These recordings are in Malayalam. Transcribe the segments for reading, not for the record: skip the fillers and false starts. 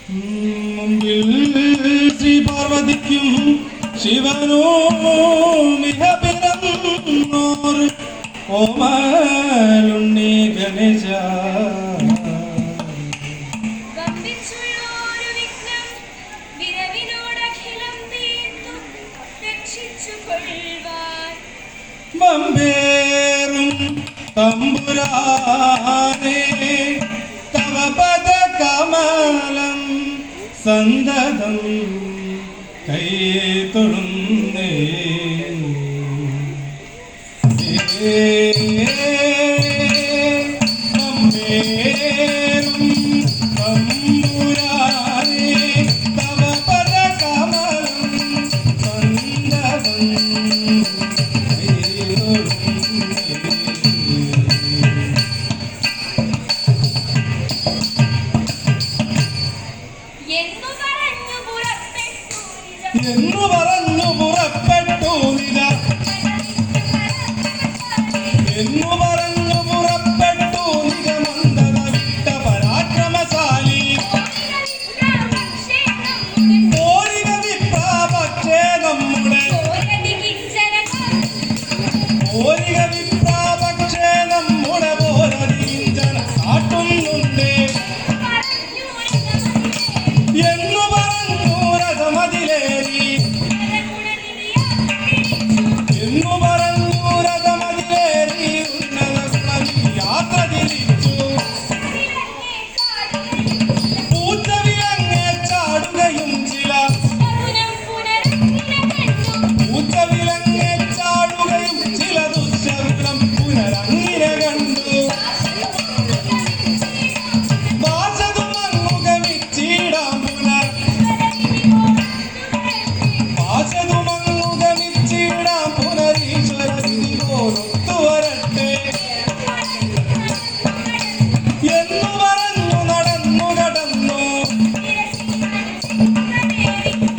മുമ്പിൽ ശ്രീ പാർവതിക്കും ശിവനോ മിക പിറന്നോർ ഓമലുണ്ണി ഗണേശ ബമ്പേറും തമ്പുരാനേ തവ പദ കമലം സന്തതം കൈ തൊഴുന്നേ ബമ്പേറും തമ്പുരാനേ തവ പദ കമലം സന്തതം എന്നു പറഞ്ഞു പുറപ്പെട്ടു നില എന്നു പറഞ്ഞു പുറപ്പെട്ടു നിഗമന്തത വിട്ട പരാക്രമശാലി ഓരിക വിപ്രാപക്ഷേ നമ്മുടെ ഓരിക വിപ്രാപക്ഷേ നമ്മുടെ പോരതിഞ്ചന കാട്ടുന്നുണ്ട് എന്നു പറഞ്ഞു രഥമതിലേറി എന്നു പറഞ്ഞു രഥമതിലേറി യാത്ര തിരിച്ചു പൂച്ചവിലങ്ങെ ചാടുകയും ചില പൂച്ചവിലങ്ങെ ചാടുകയും ചില ദുശ്ശബ്ദം പുനരങ്ങിനെ കണ്ടു വാസതുമങ്ങുകമിച്ചിടാം പുനർ വാസതുമങ്ങുകമിച്ചിടാം പുനരീശ്വര വിധി പോലൊത്തു വരട്ടെ എന്നു പറഞ്ഞു നടന്നു കടന്നു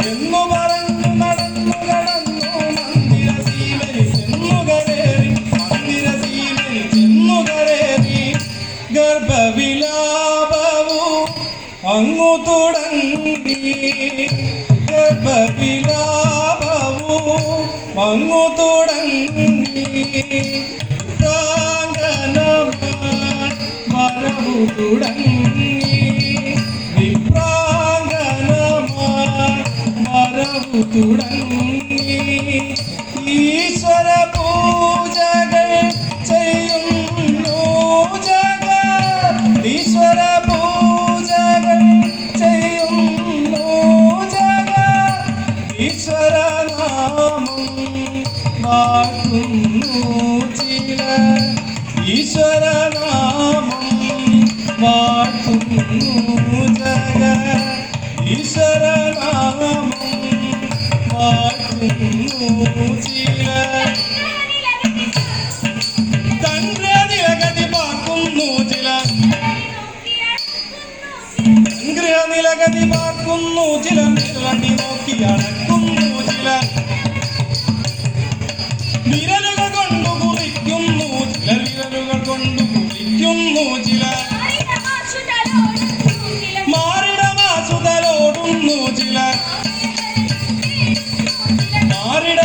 എന്നു പറഞ്ഞു നടന്നു കടന്നു മന്ദിര സീമനി ചെന്നുകരേറി മന്ദിര സീമനി ചെന്നുകരേറി ഗർഭവിലാപവു അങ്ങു തുടങ്ങി ഗർഭവിലാപവു അങ്ങു തുടങ്ങി പ്രാങ്കനമാൻ വരവു തുടങ്ങി വിപ്രാങ്കനമാൻ വരവു തുടങ്ങി ഈശ്വര പൂജകൾ ചെയ്യുന്നു ജഗ ഈശ്വര പൂജകൾ ചെയ്യുന്നു ജഗ ഈശ്വര നാമം വാഴ്ത്തുന്നു ചില ഈശ്വര നാമം വാഴ്ത്തുന്നു ജഗ ഈശ്വര നാമം വാഴ്ത്തുന്നു ചില തന്റെ നിലഗതി പാർക്കുന്നു ചില നിലഗതി പാർക്കുന്നു ചില നിലടി നോക്കി അടക്കുന്നു ചില വിരലുകൾ കൊണ്ടു കുറിക്കുന്നു ചില വിരലുകൾ കൊണ്ടു കുറിക്കുന്നു ചില മാറിടമാസുതലോടുന്നു ചില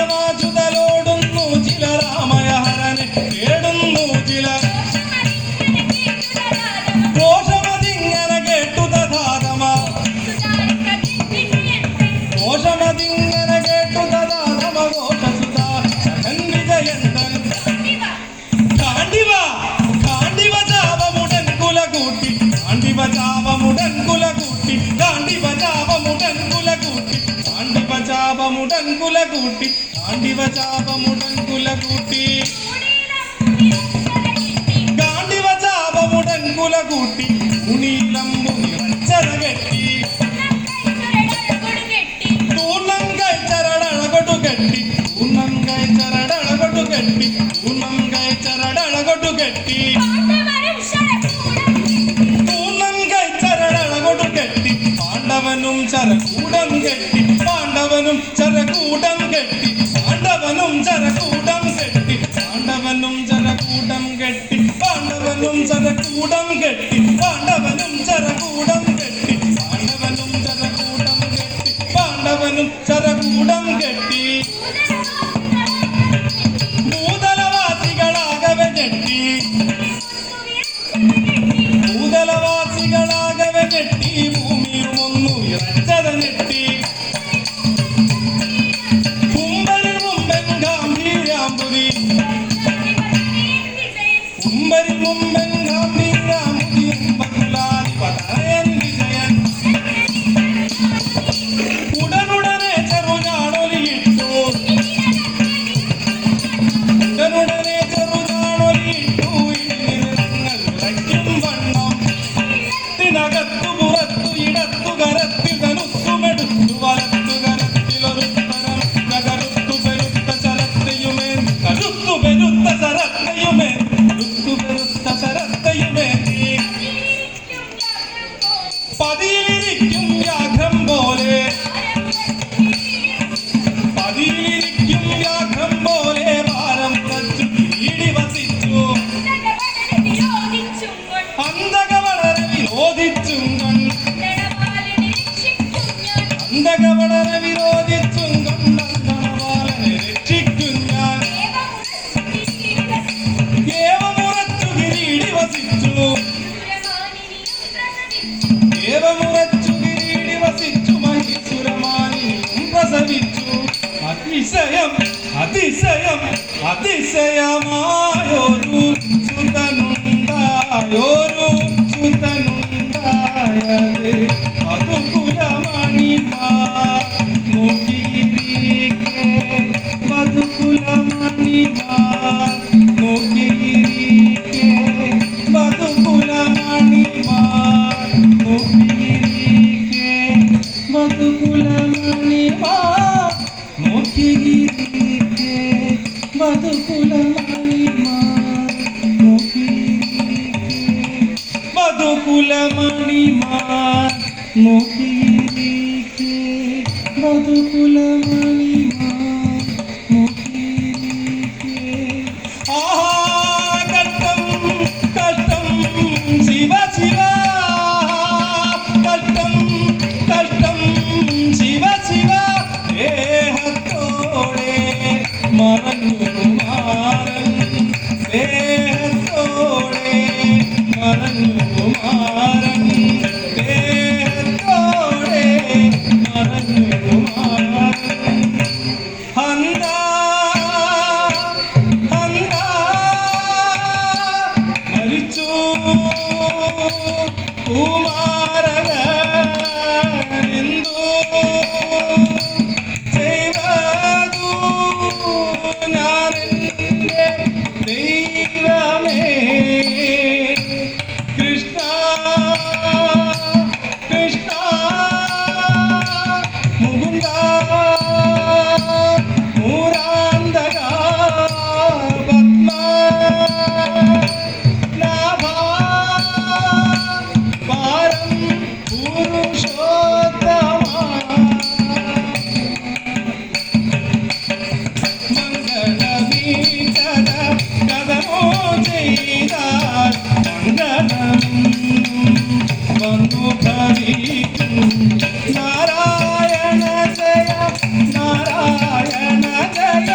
മാറിടമാസുതലോടുന്നു ചില രാമയഹരനെ കേടുന്നു ചില ഘോഷമതിങ്ങനെ കേട്ടു തഥാതമ ഘോഷമതിങ്ങനെ കേട്ടു തഥാതമ ഘോഷസുത ശകൻ വിജയന്തൻ കാണ്ടിവ കാണ്ടിവ ചാപമുടൻ കുല കൂട്ടി കാണ്ടിവ ചാപമുടൻ കുല കൂട്ടി കാണ്ടിവ ചാപമുടൻ കുല കൂട്ടി കാണ്ടിവ ചാപമുടൻ കുല കൂട്ടി കാണ്ടിവ ചാപമുടൻ കുല കൂട്ടി കാണ്ടിവ ചാപമുടൻ കുല കൂട്ടി ഉണീലമ്പു നിറച്ചര കെട്ടി തൂർണം കഴിച്ചരടളകൊട്ടു കെട്ടി തൂർണം കഴിച്ചരടളകൊട്ടു കെട്ടി തൂർണം കഴിച്ചരടളകൊട്ടു കെട്ടി തൂർണം കഴിച്ചരടളകൊട്ടു കെട്ടി പാണ്ഡവനും ചരകൂടം കെട്ടി പാണ്ഡവനും ചരകൂടം കെട്ടി പാണ്ഡവനും ചരകൂടം കെട്ടി പാണ്ഡവനും ചരകൂടം കെട്ടി പാണ്ഡവനും ചരകൂടം കെട്ടി പാണ്ഡവനും ചരകൂടം കെട്ടി പാണ്ഡവനും കെട്ടി ഭൂതലവാസികളാകവെ ഞെട്ടി ഭൂതലവാസികളാകവെ ഞെട്ടി ഭൂമിയും ഒന്നു വിറച്ചത് ഞെട്ടി കുമ്പരിൽ മുമ്പൻ ഗാംഭീര്യാമ്പുരി കുമ്പരിൽ മുമ്പൻ ഗാംഭീര്യാമ്പുരി പതയൻ വിജയൻ ഉടനുടനെ ചെറുഞാണൊലിയിട്ടു ഉടനുടനെ ചെറുഞാണൊലിയിട്ടു ഇടിനിറങ്ങൾ വിളയ്ക്കും വണ്ണം ത്തിനകത്തു പുറത്തു ഇടത്തു കരത്തിൽ ധനുസ്സുമെടുത്തു വലത്തു കരത്തിലൊരുത്തരം കരുത്തു പെരുത്ത ശരത്തെയുമേ കരുത്തു പെരുത്ത ശരത്തെയുമേ കരുത്തു പെരുത്ത ശരത്തെയുമേ പതിയിലിരിക്കും വ്യാഘ്രം പോലെ പതിയിലിരിക്കും വ്യാഘ്രം പോലെ ഭാരം കുറച്ചു കിരീടി വസിച്ചു അന്തക വളരെ വിരോധിച്ചും അന്തക വളരെ വിരോധിച്ചും കണ്ടവാളനെ രക്ഷിക്കും ഞാൻ ഏവമുറച്ചു കിരീടി വസിച്ചു ഏവമുറച്ചു കിരീടി വസിച്ചു മഹീസുരമാനിയും പ്രസവിച്ചു അതിശയം അതിശയം അതിശയമായൊരു സുതനുണ്ടായൊരു സുതനുണ്ടായത് അതു കുലമണിമാർ നോക്കിയിരിക്കെ മധുകുലമണിമാർ നോക്കിയിരിക്കെ മധുകുലമണിമാർ നോക്കിയിരിക്കെ മധുകുലമണിമാർ നോക്കിയിരിക്കെ മധുകുലമണിമാർ നോക്കിയിരിക്കെ മധുകുലമണിമാർ നോക്കിയിരിക്കെ മധുകുലമണിമാർ നോക്കിയിരിക്കെ ആഹാ കഷ്ടം കഷ്ടം ശിവ ശിവ കഷ്ടം കഷ്ടം ശിവ ശിവ ദേഹത്തോടെ മറഞ്ഞു മാറൻ ദേഹത്തോടെ മറഞ്ഞു മാറൻ ദേഹത്തോടെ മറഞ്ഞു മാറൻ ഹന്ത ഹന്ത മരിച്ചു കുമാരനെന്തു ചെയ്വതു ഞാനെന്റെ ദൈവമേ കൃഷ്ണ കൃഷ്ണ മുകുന്ദ മൂരാന്തക പത്മ നാഭ പാരം പുരുഷോത്തമ മംഗളമീതര കഥമോ ചെയ്താൽ മംഗളം വന്നു ഭവിക്കും നാരായണ ജയ നാരായണ ജയ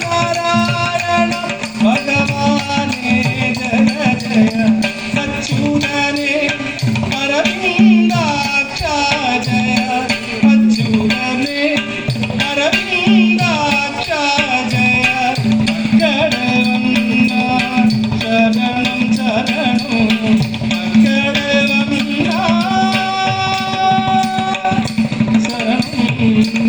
നാരായണ ഭഗവാനേ ജയ ജയ അച്യുതനേ അരവിന്ദാക്ഷ ജയ അച്യുതനേ അരവിന്ദാക്ഷ ജയ മംഗളവന്ന ശരണം ശരണോ മംഗളവന്ന ശരണം